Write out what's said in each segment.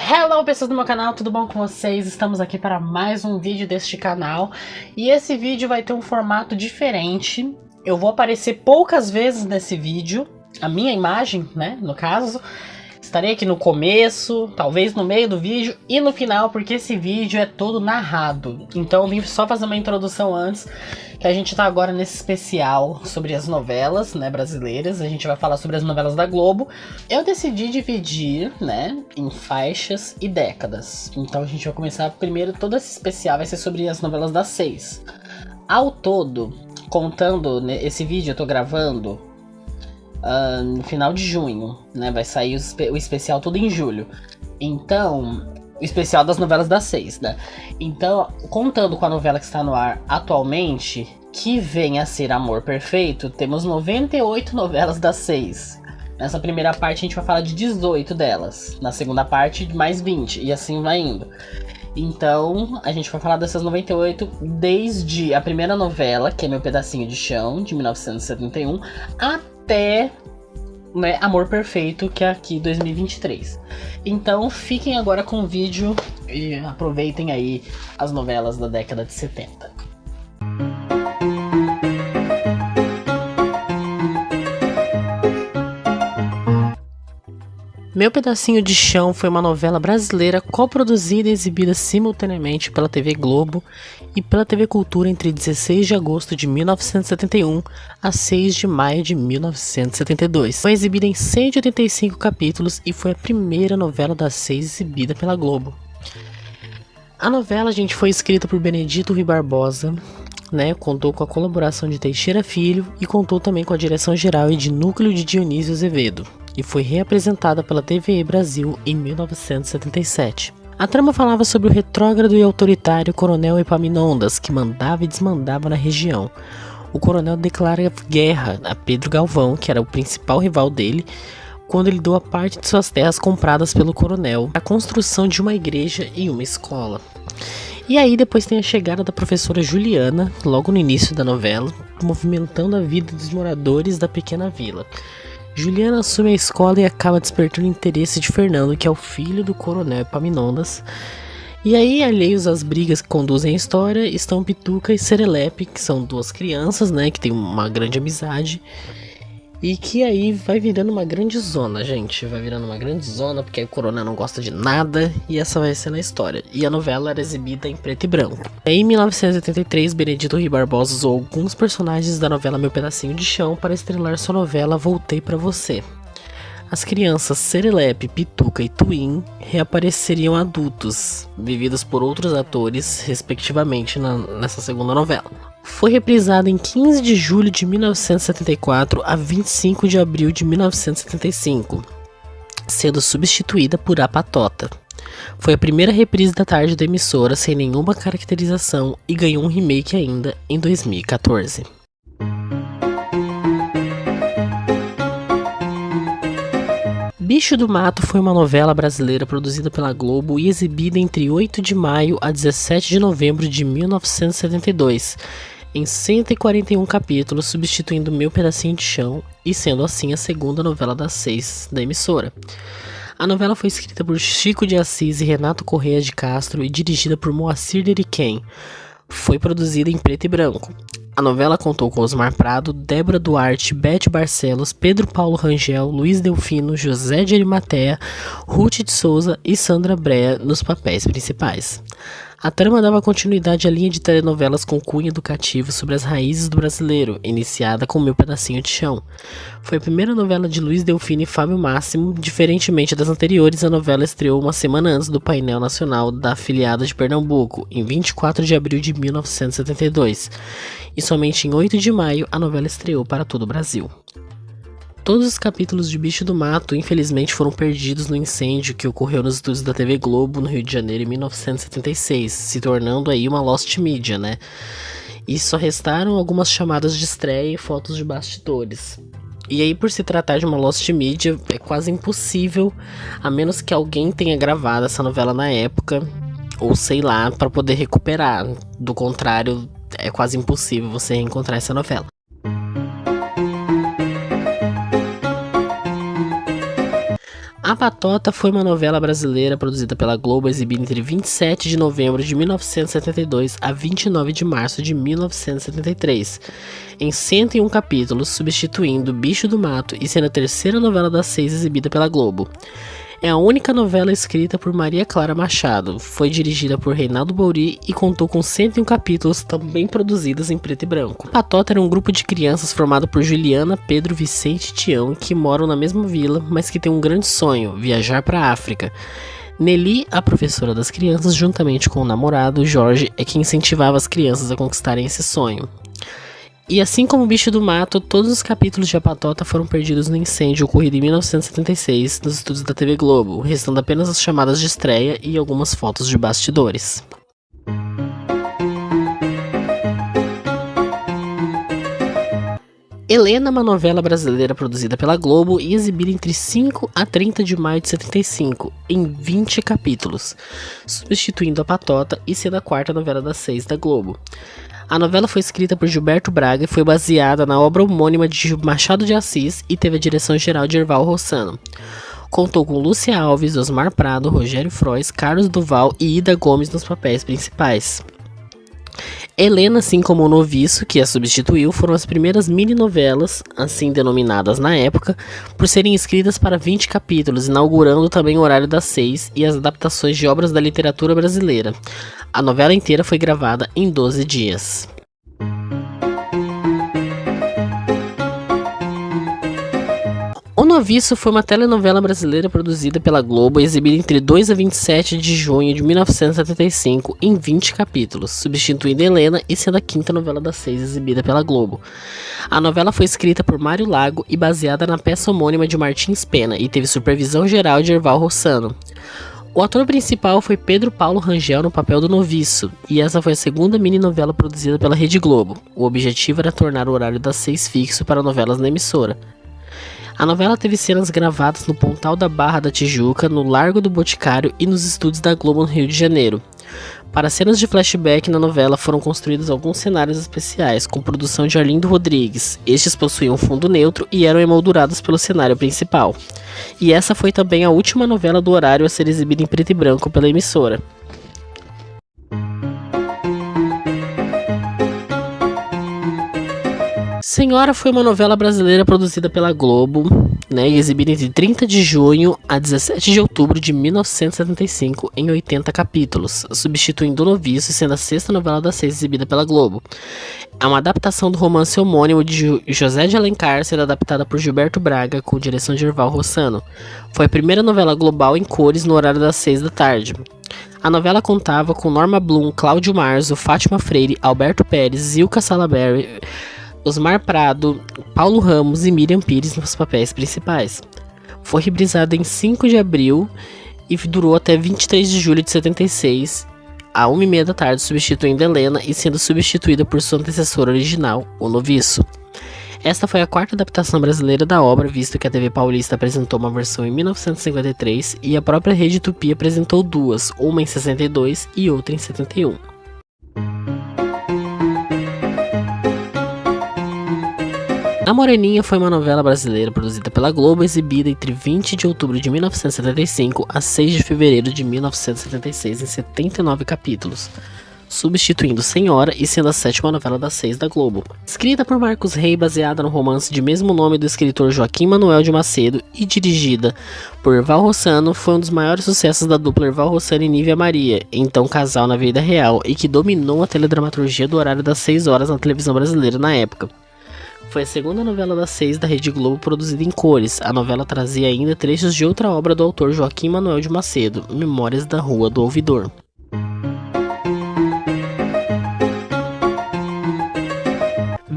Hello pessoas do meu canal, tudo bom com vocês? Estamos aqui para mais um vídeo deste canal. E esse vídeo vai ter um formato diferente. Eu vou aparecer poucas vezes nesse vídeo. A minha imagem, né, no caso. Estarei aqui no começo, talvez no meio do vídeo e no final, porque esse vídeo é todo narrado. Então eu vim só fazer uma introdução antes, que a gente tá agora nesse especial sobre as novelas, né, brasileiras. A gente vai falar sobre as novelas da Globo. Eu decidi dividir, né, em faixas e décadas. Então a gente vai começar primeiro, todo esse especial vai ser sobre as novelas das 6. Ao todo, contando, né, esse vídeo eu tô gravando no final de junho, né? Vai sair o especial tudo em julho. Então, o especial das novelas das 6, né? Então, contando com a novela que está no ar atualmente, que vem a ser Amor Perfeito, temos 98 novelas das 6. Nessa primeira parte a gente vai falar de 18 delas. Na segunda parte, mais 20, e assim vai indo. Então, a gente vai falar dessas 98 desde a primeira novela, que é Meu Pedacinho de Chão, de 1971, até, né, Amor Perfeito, que é aqui 2023. Então, fiquem agora com o vídeo e aproveitem aí as novelas da década de 70. Meu Pedacinho de Chão foi uma novela brasileira coproduzida e exibida simultaneamente pela TV Globo e pela TV Cultura entre 16 de agosto de 1971 a 6 de maio de 1972. Foi exibida em 185 capítulos e foi a primeira novela das 6 exibida pela Globo. A novela, gente, foi escrita por Benedito Rui Barbosa, né, contou com a colaboração de Teixeira Filho e contou também com a direção geral e de núcleo de Dionísio Azevedo, e foi reapresentada pela TVE Brasil em 1977. A trama falava sobre o retrógrado e autoritário coronel Epaminondas, que mandava e desmandava na região. O coronel declara guerra a Pedro Galvão, que era o principal rival dele, quando ele doa parte de suas terras compradas pelo coronel para a construção de uma igreja e uma escola. E aí depois tem a chegada da professora Juliana, logo no início da novela, movimentando a vida dos moradores da pequena vila. Juliana assume a escola e acaba despertando o interesse de Fernando, que é o filho do coronel Epaminondas. E aí, alheios às brigas que conduzem a história, estão Pituca e Serelepe, que são duas crianças, né, que tem uma grande amizade. E que aí vai virando uma grande zona, gente. Vai virando uma grande zona, porque o coronel não gosta de nada. E essa vai ser a história. E a novela era exibida em preto e branco. Em 1983, Benedito Rui Barbosa usou alguns personagens da novela Meu Pedacinho de Chão para estrelar sua novela Voltei Pra Você. As crianças Serelepe, Pituca e Twin reapareceriam adultos, vividos por outros atores, respectivamente, nessa segunda novela. Foi reprisada em 15 de julho de 1974 a 25 de abril de 1975, sendo substituída por A Patota. Foi a primeira reprise da tarde da emissora sem nenhuma caracterização e ganhou um remake ainda em 2014. Bicho do Mato foi uma novela brasileira produzida pela Globo e exibida entre 8 de maio a 17 de novembro de 1972, em 141 capítulos, substituindo Meu Pedacinho de Chão e sendo assim a segunda novela das 6 da emissora. A novela foi escrita por Chico de Assis e Renato Corrêa de Castro e dirigida por Moacir Deriquém. Foi produzida em preto e branco. A novela contou com Osmar Prado, Débora Duarte, Bete Barcelos, Pedro Paulo Rangel, Luiz Delfino, José de Arimatea, Ruth de Souza e Sandra Brea nos papéis principais. A trama dava continuidade à linha de telenovelas com cunho educativo sobre as raízes do brasileiro, iniciada com Meu Pedacinho de Chão. Foi a primeira novela de Luiz Delfino e Fábio Máximo. Diferentemente das anteriores, a novela estreou uma semana antes do painel nacional da afiliada de Pernambuco, em 24 de abril de 1972. E somente em 8 de maio a novela estreou para todo o Brasil. Todos os capítulos de Bicho do Mato, infelizmente, foram perdidos no incêndio que ocorreu nos estúdios da TV Globo, no Rio de Janeiro, em 1976, se tornando aí uma lost media, né? E só restaram algumas chamadas de estreia e fotos de bastidores. E aí, por se tratar de uma lost media, é quase impossível, a menos que alguém tenha gravado essa novela na época, ou sei lá, para poder recuperar. Do contrário, é quase impossível você reencontrar essa novela. A Patota foi uma novela brasileira produzida pela Globo, exibida entre 27 de novembro de 1972 a 29 de março de 1973, em 101 capítulos, substituindo Bicho do Mato e sendo a terceira novela das 6 exibida pela Globo. É a única novela escrita por Maria Clara Machado, foi dirigida por Reinaldo Bouri e contou com 101 capítulos, também produzidos em preto e branco. Patota era um grupo de crianças formado por Juliana, Pedro, Vicente e Tião, que moram na mesma vila, mas que têm um grande sonho, viajar para a África. Nelly, a professora das crianças, juntamente com o namorado, Jorge, é quem incentivava as crianças a conquistarem esse sonho. E assim como o Bicho do Mato, todos os capítulos de A Patota foram perdidos no incêndio ocorrido em 1976 nos estúdios da TV Globo, restando apenas as chamadas de estreia e algumas fotos de bastidores. Helena é uma novela brasileira produzida pela Globo e exibida entre 5 a 30 de maio de 75, em 20 capítulos, substituindo A Patota e sendo a quarta novela das 6 da Globo. A novela foi escrita por Gilberto Braga e foi baseada na obra homônima de Machado de Assis e teve a direção geral de Erval Rossano. Contou com Lúcia Alves, Osmar Prado, Rogério Frois, Carlos Duval e Ida Gomes nos papéis principais. Helena, assim como O Noviço, que a substituiu, foram as primeiras mini-novelas, assim denominadas na época, por serem escritas para 20 capítulos, inaugurando também o horário das 6 e as adaptações de obras da literatura brasileira. A novela inteira foi gravada em 12 dias. O Noviço foi uma telenovela brasileira produzida pela Globo e exibida entre 2 a 27 de junho de 1975 em 20 capítulos, substituindo Helena e sendo a quinta novela das 6 exibida pela Globo. A novela foi escrita por Mário Lago e baseada na peça homônima de Martins Pena e teve supervisão geral de Erval Rossano. O ator principal foi Pedro Paulo Rangel no papel do Noviço, e essa foi a segunda mini-novela produzida pela Rede Globo. O objetivo era tornar o horário das 6 fixo para novelas na emissora. A novela teve cenas gravadas no Pontal da Barra da Tijuca, no Largo do Boticário e nos estúdios da Globo no Rio de Janeiro. Para cenas de flashback na novela foram construídos alguns cenários especiais, com produção de Arlindo Rodrigues. Estes possuíam fundo neutro e eram emoldurados pelo cenário principal. E essa foi também a última novela do horário a ser exibida em preto e branco pela emissora. Senhora foi uma novela brasileira produzida pela Globo, e exibida entre 30 de junho a 17 de outubro de 1975 em 80 capítulos, substituindo O Noviço e sendo a sexta novela das 6 exibida pela Globo. É uma adaptação do romance homônimo de José de Alencar, sendo adaptada por Gilberto Braga, com direção de Erval Rossano. Foi a primeira novela global em cores no horário das 6 da tarde. A novela contava com Norma Bloom, Cláudio Marzo, Fátima Freire, Alberto Pérez, Zilka Salaberry, Osmar Prado, Paulo Ramos e Miriam Pires nos papéis principais. Foi reprisada em 5 de abril e durou até 23 de julho de 76, à 1h30 da tarde, substituindo Helena e sendo substituída por sua antecessora original, O Noviço. Esta foi a quarta adaptação brasileira da obra, visto que a TV Paulista apresentou uma versão em 1953 e a própria Rede Tupi apresentou duas, uma em 62 e outra em 71. A Moreninha foi uma novela brasileira produzida pela Globo, exibida entre 20 de outubro de 1975 a 6 de fevereiro de 1976 em 79 capítulos, substituindo Senhora e sendo a sétima novela das 6 da Globo. Escrita por Marcos Rey, baseada no romance de mesmo nome do escritor Joaquim Manuel de Macedo e dirigida por Erval Rossano, foi um dos maiores sucessos da dupla Erval Rossano e Nívia Maria, então casal na vida real, e que dominou a teledramaturgia do horário das 6 horas na televisão brasileira na época. Foi a segunda novela das 6 da Rede Globo produzida em cores. A novela trazia ainda trechos de outra obra do autor Joaquim Manuel de Macedo, Memórias da Rua do Ouvidor.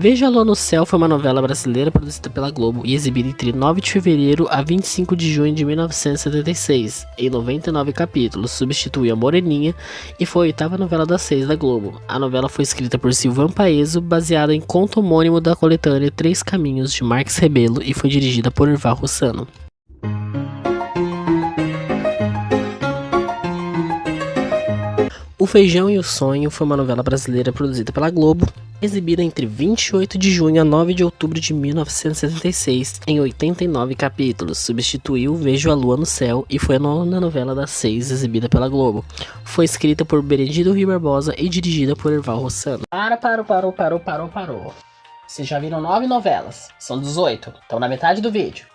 Veja Lua no Céu foi uma novela brasileira produzida pela Globo e exibida entre 9 de fevereiro a 25 de junho de 1976, em 99 capítulos, substituiu a Moreninha e foi a oitava novela das 6 da Globo. A novela foi escrita por Silvan Paeso, baseada em conto homônimo da coletânea Três Caminhos, de Marques Rebelo, e foi dirigida por Erval Rossano. O Feijão e o Sonho foi uma novela brasileira produzida pela Globo, exibida entre 28 de junho a 9 de outubro de 1976, em 89 capítulos. Substituiu Vejo a Lua no Céu e foi a nona novela das 6 exibida pela Globo. Foi escrita por Benedito Rui Barbosa e dirigida por Erval Rossano. Parou. Vocês já viram 9 novelas, são 18, estão na metade do vídeo.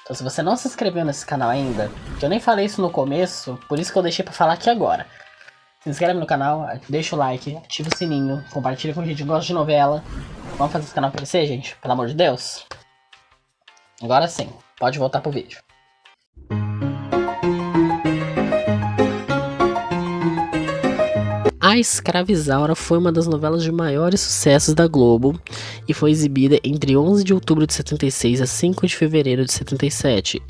Então se você não se inscreveu nesse canal ainda, que eu nem falei isso no começo, por isso que eu deixei pra falar aqui agora. Se inscreve no canal, deixa o like, ativa o sininho, compartilha com gente que gosta de novela. Vamos fazer esse canal crescer, gente? Pelo amor de Deus. Agora sim, pode voltar pro vídeo. A Escravizaura foi uma das novelas de maiores sucessos da Globo e foi exibida entre 11 de outubro de 76 a 5 de fevereiro de 77,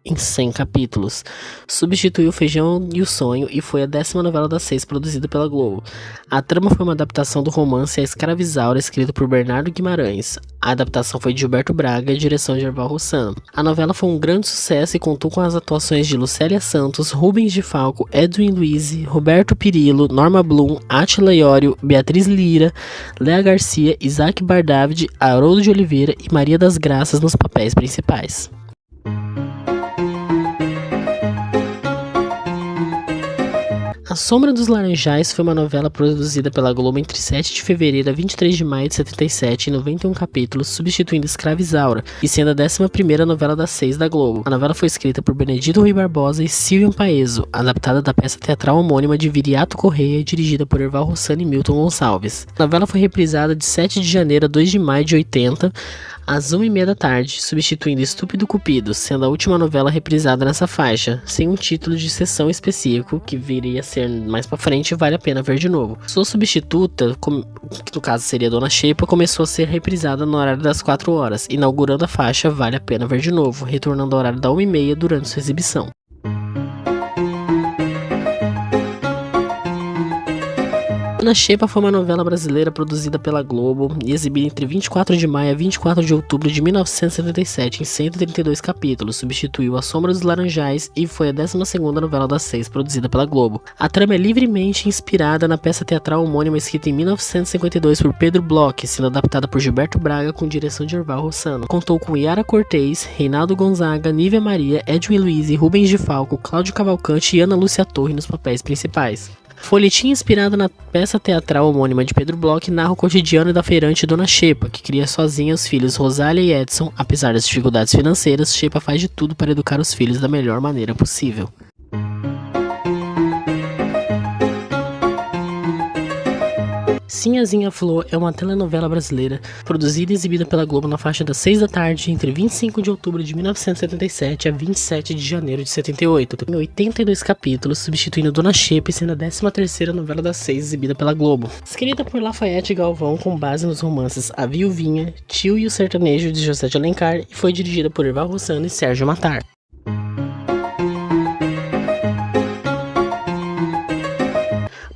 em 100 capítulos. Substituiu Feijão e o Sonho e foi a 10ª novela das 6 produzida pela Globo. A trama foi uma adaptação do romance A Escravizaura, escrito por Bernardo Guimarães. A adaptação foi de Gilberto Braga e direção de Erval Rossano. A novela foi um grande sucesso e contou com as atuações de Lucélia Santos, Rubens de Falco, Edwin Luiz, Roberto Pirillo, Norma Bloom, Átila Iorio, Beatriz Lira, Léa Garcia, Isaac Bardavid, Haroldo de Oliveira e Maria das Graças nos papéis principais. A Sombra dos Laranjais foi uma novela produzida pela Globo entre 7 de fevereiro a 23 de maio de 77 em 91 capítulos, substituindo Escravizaura, e sendo a 11ª novela das 6 da Globo. A novela foi escrita por Benedito Rui Barbosa e Silvio Paeso, adaptada da peça teatral homônima de Viriato Correia e dirigida por Erval Rossano e Milton Gonçalves. A novela foi reprisada de 7 de janeiro a 2 de maio de 80, às 1h30 da tarde, substituindo Estúpido Cupido, sendo a última novela reprisada nessa faixa, sem um título de sessão específico, que viria a ser mais pra frente e vale a pena ver de novo. Sua substituta, que no caso seria Dona Xepa, começou a ser reprisada no horário das 4 horas, inaugurando a faixa Vale a Pena Ver de Novo, retornando ao horário da 1h30 durante sua exibição. Dona Xepa foi uma novela brasileira produzida pela Globo e exibida entre 24 de maio a 24 de outubro de 1977 em 132 capítulos, substituiu A Sombra dos Laranjais e foi a 12ª novela das 6 produzida pela Globo. A trama é livremente inspirada na peça teatral homônima escrita em 1952 por Pedro Bloch, sendo adaptada por Gilberto Braga com direção de Erval Rossano. Contou com Yara Cortez, Reinaldo Gonzaga, Nívia Maria, Edwin Luiz, Rubens de Falco, Cláudio Cavalcante e Ana Lúcia Torre nos papéis principais. Folhetim inspirado na peça teatral homônima de Pedro Bloch narra o cotidiano da feirante Dona Xepa, que cria sozinha os filhos Rosália e Edson. Apesar das dificuldades financeiras, Xepa faz de tudo para educar os filhos da melhor maneira possível. Sinhazinha Flor é uma telenovela brasileira produzida e exibida pela Globo na faixa das 6 da tarde entre 25 de outubro de 1977 a 27 de janeiro de 78, em 82 capítulos, substituindo Dona Xepa e sendo a 13ª novela das 6 exibida pela Globo. Escrita por Lafayette Galvão com base nos romances A Viuvinha, Tio e o Sertanejo de José de Alencar e foi dirigida por Erval Rossano e Sérgio Matar.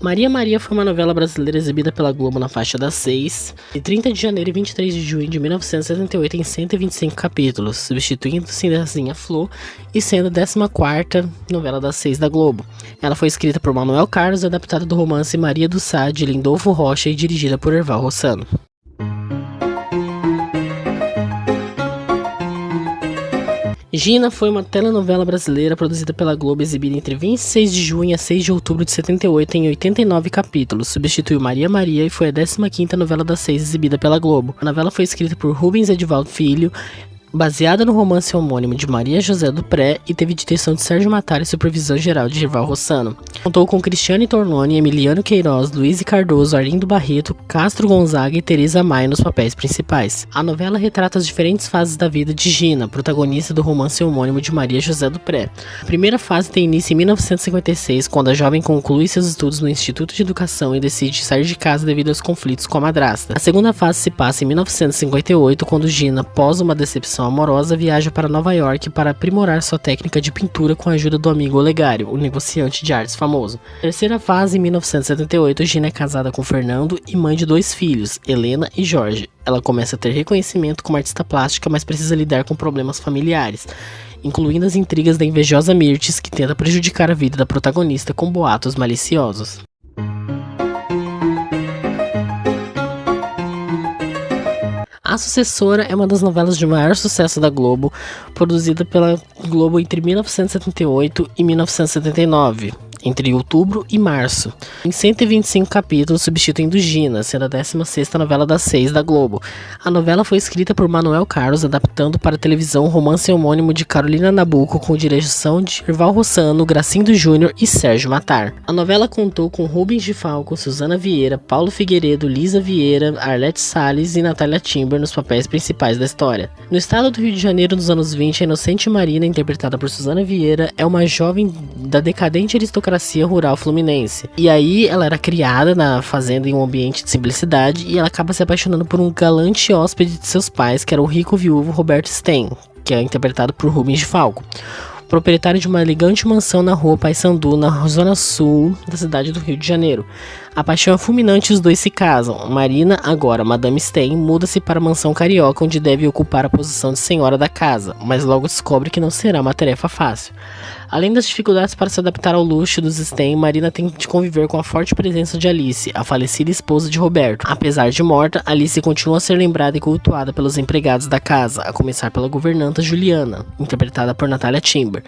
Maria Maria foi uma novela brasileira exibida pela Globo na faixa das 6, de 30 de janeiro e 23 de junho de 1978 em 125 capítulos, substituindo Sinhazinha Flor e sendo a 14ª novela das 6 da Globo. Ela foi escrita por Manuel Carlos, adaptada do romance Maria do Sá, de Lindolfo Rocha e dirigida por Erval Rossano. Gina foi uma telenovela brasileira produzida pela Globo, exibida entre 26 de junho a 6 de outubro de 78 em 89 capítulos, substituiu Maria Maria e foi a 15ª novela das 6 exibida pela Globo. A novela foi escrita por Rubens Edivaldo Filho, baseada no romance homônimo de Maria José do Pré e teve direção de Sérgio Matar e supervisão geral de Erval Rossano. Contou com Cristiane Tornoni, Emiliano Queiroz, Luiz Cardoso, Arlindo Barreto, Castro Gonzaga e Teresa Maia nos papéis principais. A novela retrata as diferentes fases da vida de Gina, protagonista do romance homônimo de Maria José do Pré. A primeira fase tem início em 1956, quando a jovem conclui seus estudos no Instituto de Educação e decide sair de casa devido aos conflitos com a madrasta. A segunda fase se passa em 1958, quando Gina, após uma decepção amorosa, viaja para Nova York para aprimorar sua técnica de pintura com a ajuda do amigo Olegário, o negociante de artes famoso. Na terceira fase, em 1978, Gina é casada com Fernando e mãe de 2 filhos, Helena e Jorge. Ela começa a ter reconhecimento como artista plástica, mas precisa lidar com problemas familiares, incluindo as intrigas da invejosa Mirtes, que tenta prejudicar a vida da protagonista com boatos maliciosos. A Sucessora é uma das novelas de maior sucesso da Globo, produzida pela Globo entre 1978 e 1979. Entre outubro e março, em 125 capítulos, substituindo Gina, sendo a 16ª novela das 6 da Globo. A novela foi escrita por Manuel Carlos, adaptando para a televisão o romance homônimo de Carolina Nabuco, com direção de Erval Rossano, Gracindo Júnior e Sérgio Matar. A novela contou com Rubens de Falco, Suzana Vieira, Paulo Figueiredo, Lisa Vieira, Arlete Salles e Natália Timber nos papéis principais da história. No estado do Rio de Janeiro, nos anos 20, a Inocente Marina, interpretada por Suzana Vieira, é uma jovem da decadente aristocracia rural fluminense. E aí ela era criada na fazenda em um ambiente de simplicidade e ela acaba se apaixonando por um galante hóspede de seus pais, que era o rico viúvo Roberto Stein, que é interpretado por Rubens de Falco, proprietário de uma elegante mansão na rua Paissandu, na zona sul da cidade do Rio de Janeiro. A paixão é fulminante e os dois se casam. Marina, agora Madame Stein, muda-se para a mansão carioca, onde deve ocupar a posição de senhora da casa, mas logo descobre que não será uma tarefa fácil. Além das dificuldades para se adaptar ao luxo dos Stein, Marina tem de conviver com a forte presença de Alice, a falecida esposa de Roberto. Apesar de morta, Alice continua a ser lembrada e cultuada pelos empregados da casa, a começar pela governanta Juliana, interpretada por Natália Timber.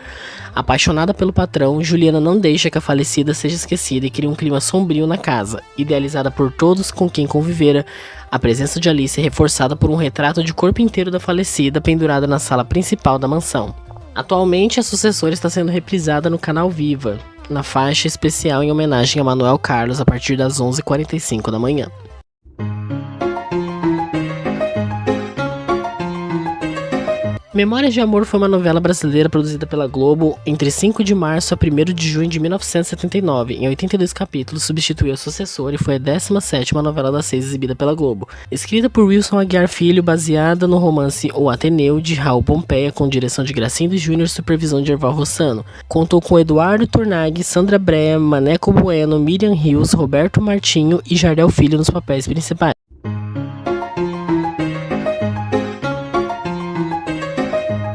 Apaixonada pelo patrão, Juliana não deixa que a falecida seja esquecida e cria um clima sombrio na casa. Idealizada por todos com quem convivera, a presença de Alice é reforçada por um retrato de corpo inteiro da falecida pendurado na sala principal da mansão. Atualmente, a Sucessora está sendo reprisada no canal Viva, na faixa especial em homenagem a Manuel Carlos, a partir das 11h45 da manhã. Memórias de Amor foi uma novela brasileira produzida pela Globo entre 5 de março a 1º de junho de 1979. Em 82 capítulos, substituiu a Sucessora e foi a 17ª novela das 6 exibida pela Globo. Escrita por Wilson Aguiar Filho, baseada no romance O Ateneu, de Raul Pompeia, com direção de Gracindo Júnior e supervisão de Erval Rossano. Contou com Eduardo Tornag, Sandra Brea, Maneco Bueno, Miriam Rios, Roberto Martinho e Jardel Filho nos papéis principais.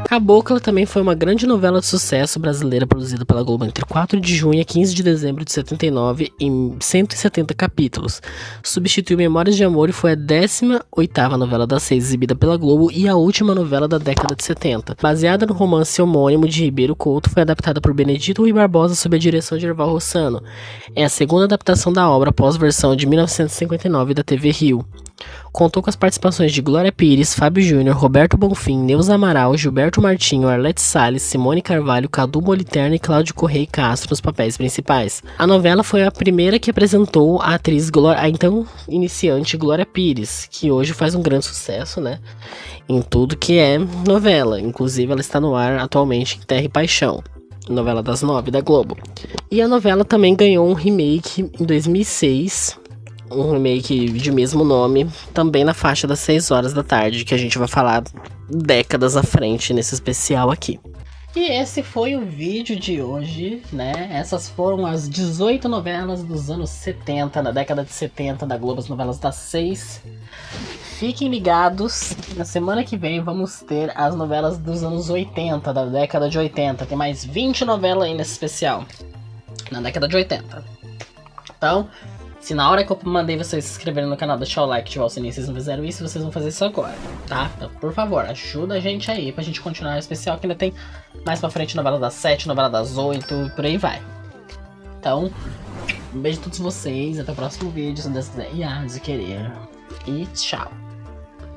Cabocla também foi uma grande novela de sucesso brasileira produzida pela Globo entre 4 de junho a 15 de dezembro de 79 em 170 capítulos. Substituiu Memórias de Amor e foi a 18ª novela das 6 exibida pela Globo e a última novela da década de 70. Baseada no romance homônimo de Ribeiro Couto, foi adaptada por Benedito Rui Barbosa sob a direção de Erval Rossano. É a segunda adaptação da obra após versão de 1959 da TV Rio. Contou com as participações de Glória Pires, Fábio Júnior, Roberto Bonfim, Neuza Amaral, Gilberto Martinho, Arlete Salles, Simone Carvalho, Cadu Moliterno e Cláudio Correia Castro nos papéis principais. A novela foi a primeira que apresentou a atriz a então iniciante Glória Pires, que hoje faz um grande sucesso, né, em tudo que é novela. Inclusive ela está no ar atualmente em Terra e Paixão, novela das 9 da Globo. E a novela também ganhou um remake em 2006, um remake de mesmo nome, também na faixa das 6 horas da tarde, que a gente vai falar décadas à frente nesse especial aqui. E esse foi o vídeo de hoje, né? Essas foram as 18 novelas dos anos 70, na década de 70 da Globo, as novelas das 6. Fiquem ligados, na semana que vem vamos ter as novelas dos anos 80, da década de 80. Tem mais 20 novelas aí nesse especial, na década de 80. Então, se na hora que eu mandei vocês se inscreverem no canal, deixar o like, ativar o sininho, vocês não fizeram isso, vocês vão fazer isso agora, tá? Então, por favor, ajuda a gente aí pra gente continuar o especial, que ainda tem mais pra frente novela das 7, novela das 8, por aí vai. Então, um beijo a todos vocês, até o próximo vídeo, se Deus quiser e querer. E tchau.